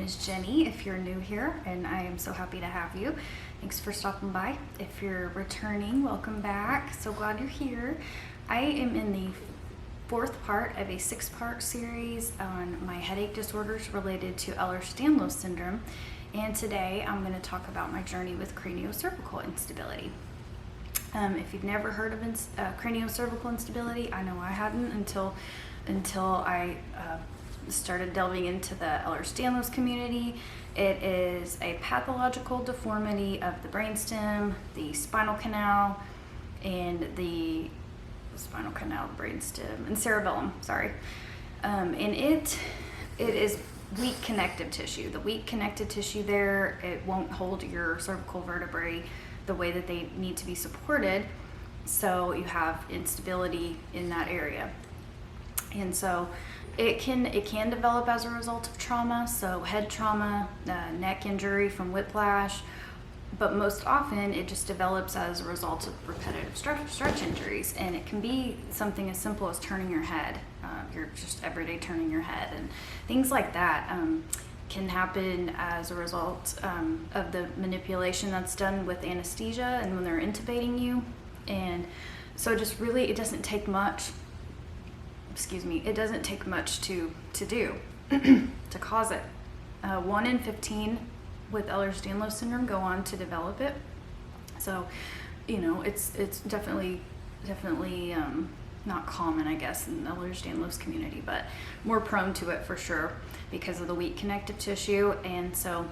is Jenny if you're new here, and I am so happy to have you. Thanks for stopping by. If you're returning, welcome back. So glad you're here. I am in the fourth part of a 6-part series on my headache disorders related to Ehlers-Danlos syndrome, and today I'm going to talk about my journey with craniocervical instability. If you've never heard of craniocervical instability, I know I hadn't until I started delving into the Ehlers-Danlos community. It is a pathological deformity of the brainstem, the spinal canal, and the brainstem, and cerebellum, and it is weak connective tissue. The weak connective tissue there, it won't hold your cervical vertebrae the way that they need to be supported, so you have instability in that area. And so it can develop as a result of trauma, so head trauma, neck injury from whiplash, but most often it just develops as a result of repetitive stretch injuries, and it can be something as simple as turning your head. You're just everyday turning your head, and things like that can happen as a result of the manipulation that's done with anesthesia and when they're intubating you. And so just really, it doesn't take much to do to cause it. 1 in 15 with Ehlers-Danlos syndrome go on to develop it. So, it's definitely not common, I guess, in the Ehlers-Danlos community, but more prone to it for sure because of the weak connective tissue. And so,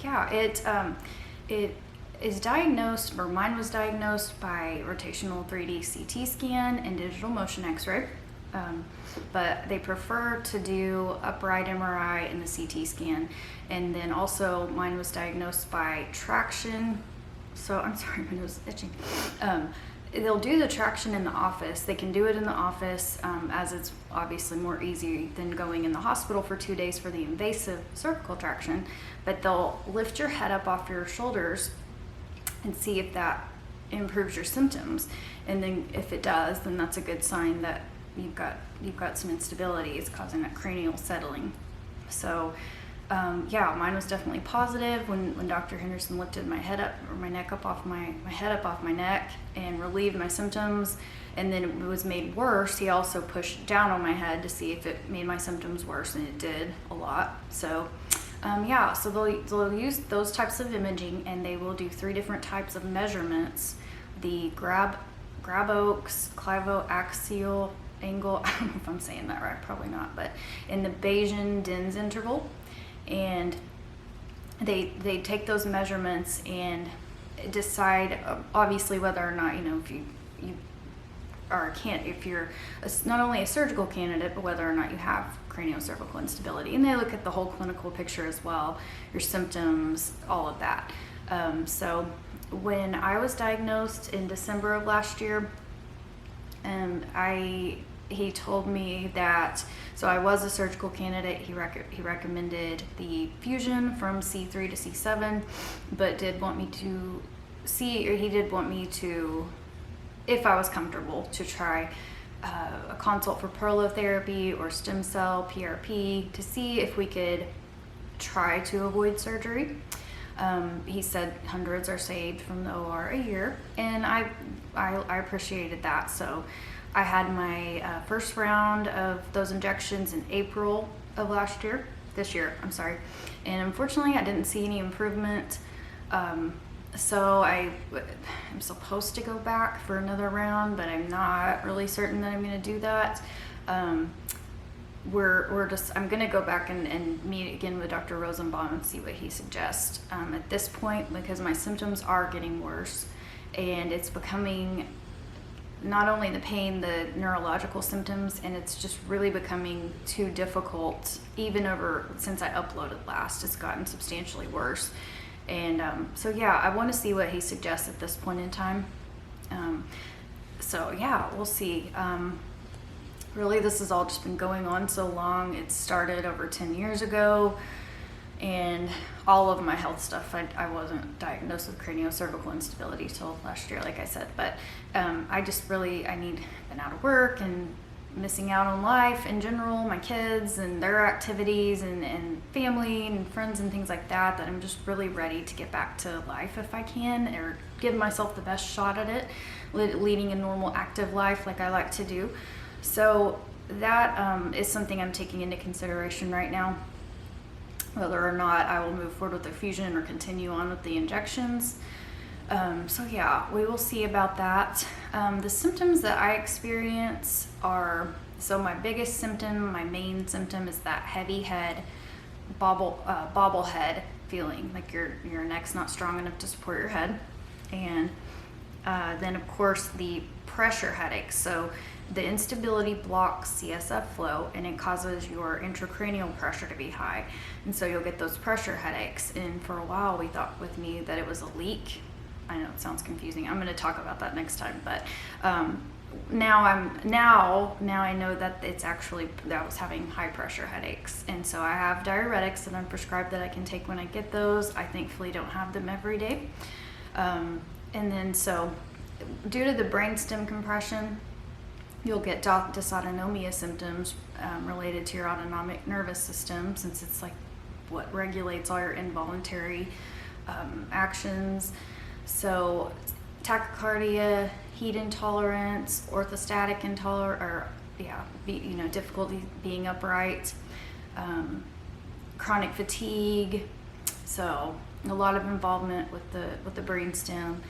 yeah, it is diagnosed, or mine was diagnosed by rotational 3D CT scan and digital motion X-ray. But they prefer to do upright MRI and the CT scan. And then also mine was diagnosed by traction. So I'm sorry, my nose is itching. They'll do the traction in the office. They can do it in the office as it's obviously more easy than going in the hospital for 2 days for the invasive cervical traction. But they'll lift your head up off your shoulders and see if that improves your symptoms. And then if it does, then that's a good sign that you've got some instability. It's causing that cranial settling. So mine was definitely positive when Dr. Henderson lifted my head up, or my neck up off my head up off my neck, and relieved my symptoms. And then it was made worse. He also pushed down on my head to see if it made my symptoms worse, and it did a lot. So so they'll use those types of imaging, and they will do 3 different types of measurements: the Grab-Oaks, clivo-axial angle, I don't know if I'm saying that right, probably not, but in the Bayesian-Dens interval. And they take those measurements and decide obviously whether or not, if you are if you're not only a surgical candidate, but whether or not you have craniocervical instability. And they look at the whole clinical picture as well, your symptoms, all of that. So when I was diagnosed in December of last year, he told me that, so I was a surgical candidate. He recommended the fusion from C3 to C7, but did want me to if I was comfortable, to try a consult for prolotherapy or stem cell PRP to see if we could try to avoid surgery. He said hundreds are saved from the OR a year, and I appreciated that. So I had my first round of those injections in April of this year, and unfortunately I didn't see any improvement. So I'm supposed to go back for another round, but I'm not really certain that I'm going to do that. I'm going to go back and meet again with Dr. Rosenbaum and see what he suggests. At this point, because my symptoms are getting worse, and it's becoming not only the pain, the neurological symptoms, and it's just really becoming too difficult. Even since I uploaded last, it's gotten substantially worse. And I want to see what he suggests at this point in time. We'll see. Really, this has all just been going on so long. It started over 10 years ago, and all of my health stuff, I wasn't diagnosed with craniocervical instability till last year, like I said. But been out of work and missing out on life in general, my kids and their activities and family and friends and things like that, that I'm just really ready to get back to life if I can, or give myself the best shot at it, leading a normal active life like I like to do. So that is something I'm taking into consideration right now, whether or not I will move forward with the fusion or continue on with the injections. So yeah, we will see about that. The symptoms that I experience are, so my biggest symptom, my main symptom is that heavy head, bobblehead feeling, like your neck's not strong enough to support your head. And then of course the pressure headaches. So the instability blocks CSF flow and it causes your intracranial pressure to be high. And so you'll get those pressure headaches. And for a while we thought with me that it was a leak. I know it sounds confusing. I'm going to talk about that next time, but now I know that it's actually that I was having high pressure headaches, and so I have diuretics that I'm prescribed that I can take when I get those. I thankfully don't have them every day, and then so due to the brainstem compression, you'll get dysautonomia symptoms related to your autonomic nervous system, since it's like what regulates all your involuntary actions. So tachycardia, heat intolerance, orthostatic intolerance, or difficulty being upright, chronic fatigue. So a lot of involvement with the brainstem,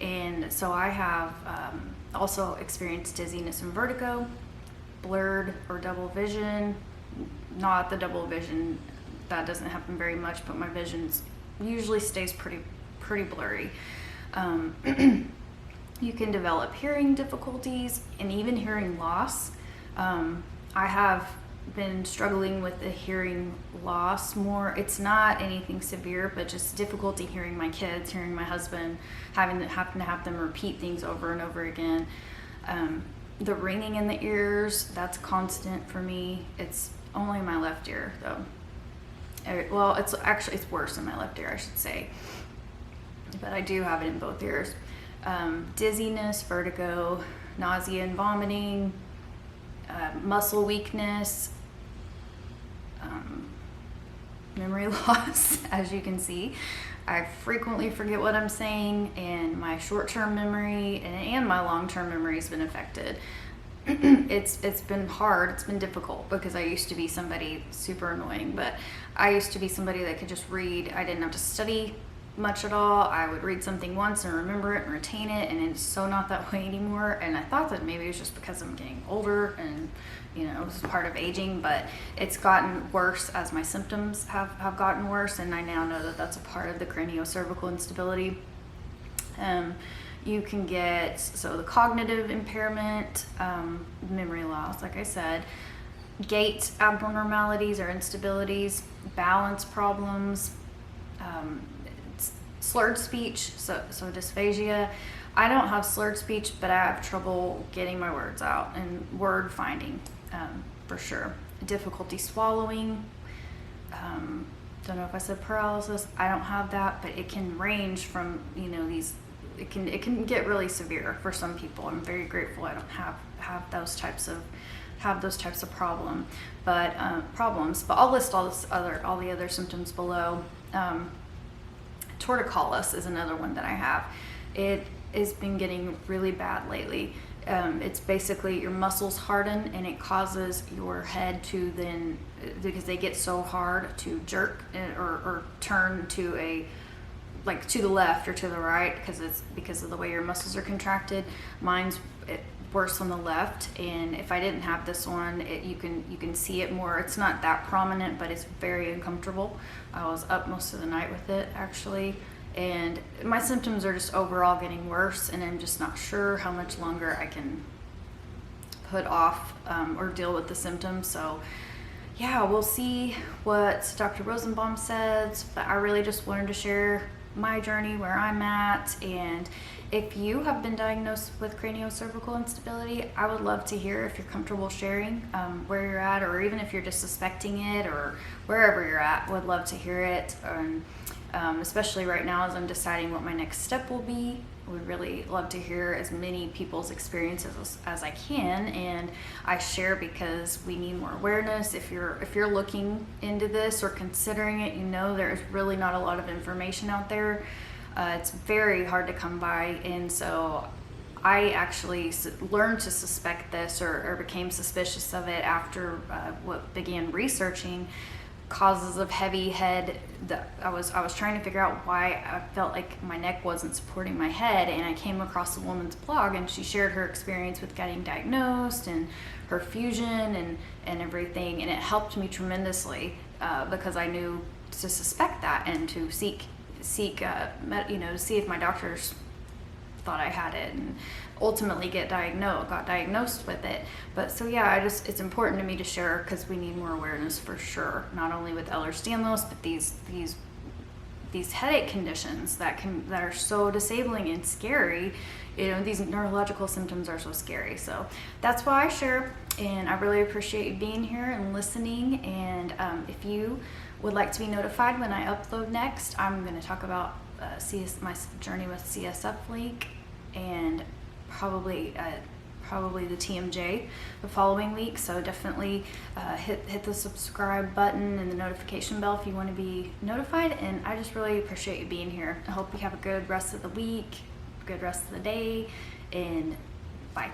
and so I have also experienced dizziness and vertigo, blurred or double vision. Not the double vision, that doesn't happen very much, but my vision usually stays pretty blurry. You can develop hearing difficulties and even hearing loss. I have been struggling with the hearing loss more. It's not anything severe, but just difficulty hearing my kids, hearing my husband, having to have them repeat things over and over again. The ringing in the ears, that's constant for me. It's only my left ear though. Well, it's worse in my left ear, I should say. But I do have it in both ears. Dizziness, vertigo, nausea and vomiting, muscle weakness, memory loss, as you can see. I frequently forget what I'm saying, and my short-term memory and my long-term memory has been affected. It's been hard, it's been difficult, because I used to be somebody super annoying, but I used to be somebody that could just read. I didn't have to study much at all. I would read something once and remember it and retain it, and it's so not that way anymore. And I thought that maybe it was just because I'm getting older and this is part of aging, but it's gotten worse as my symptoms have gotten worse, and I now know that that's a part of the craniocervical instability. You can get, so the cognitive impairment, memory loss, like I said, gait abnormalities or instabilities, balance problems, slurred speech, so dysphagia. I don't have slurred speech, but I have trouble getting my words out and word finding, for sure. Difficulty swallowing. Don't know if I said paralysis. I don't have that, but it can range from it can get really severe for some people. I'm very grateful I don't have those types of problems. But I'll list all the other symptoms below. Torticollis is another one that I have. It has been getting really bad lately. It's basically your muscles harden, and it causes your head to then, because they get so hard, to jerk or turn to to the left or to the right, because of the way your muscles are contracted. Mine's worse on the left, and if I didn't have this one, you can see it more. It's not that prominent, but it's very uncomfortable. I was up most of the night with it, actually, and my symptoms are just overall getting worse, and I'm just not sure how much longer I can put off or deal with the symptoms. So yeah, we'll see what Dr. Rosenbaum says, but I really just wanted to share my journey, where I'm at. And if you have been diagnosed with craniocervical instability, I would love to hear, if you're comfortable sharing where you're at, or even if you're just suspecting it, or wherever you're at, would love to hear it. especially right now as I'm deciding what my next step will be. I would really love to hear as many people's experiences as I can, and I share because we need more awareness. If you're looking into this or considering it, there's really not a lot of information out there. It's very hard to come by, and so I actually learned to suspect this or became suspicious of it after what began researching causes of heavy head. I was trying to figure out why I felt like my neck wasn't supporting my head, and I came across a woman's blog, and she shared her experience with getting diagnosed and her fusion and everything, and it helped me tremendously because I knew to suspect that and to seek to see if my doctors thought I had it, and ultimately got diagnosed with it. But so yeah, it's important to me to share because we need more awareness for sure, not only with Ehlers-Danlos, but these headache conditions that are so disabling and scary. These neurological symptoms are so scary. So that's why I share, and I really appreciate you being here and listening. And if you would like to be notified when I upload next, I'm going to talk about my journey with CSF leak, and probably the TMJ the following week. So definitely hit the subscribe button and the notification bell if you want to be notified. And I just really appreciate you being here. I hope you have a good rest of the week, good rest of the day, and bye.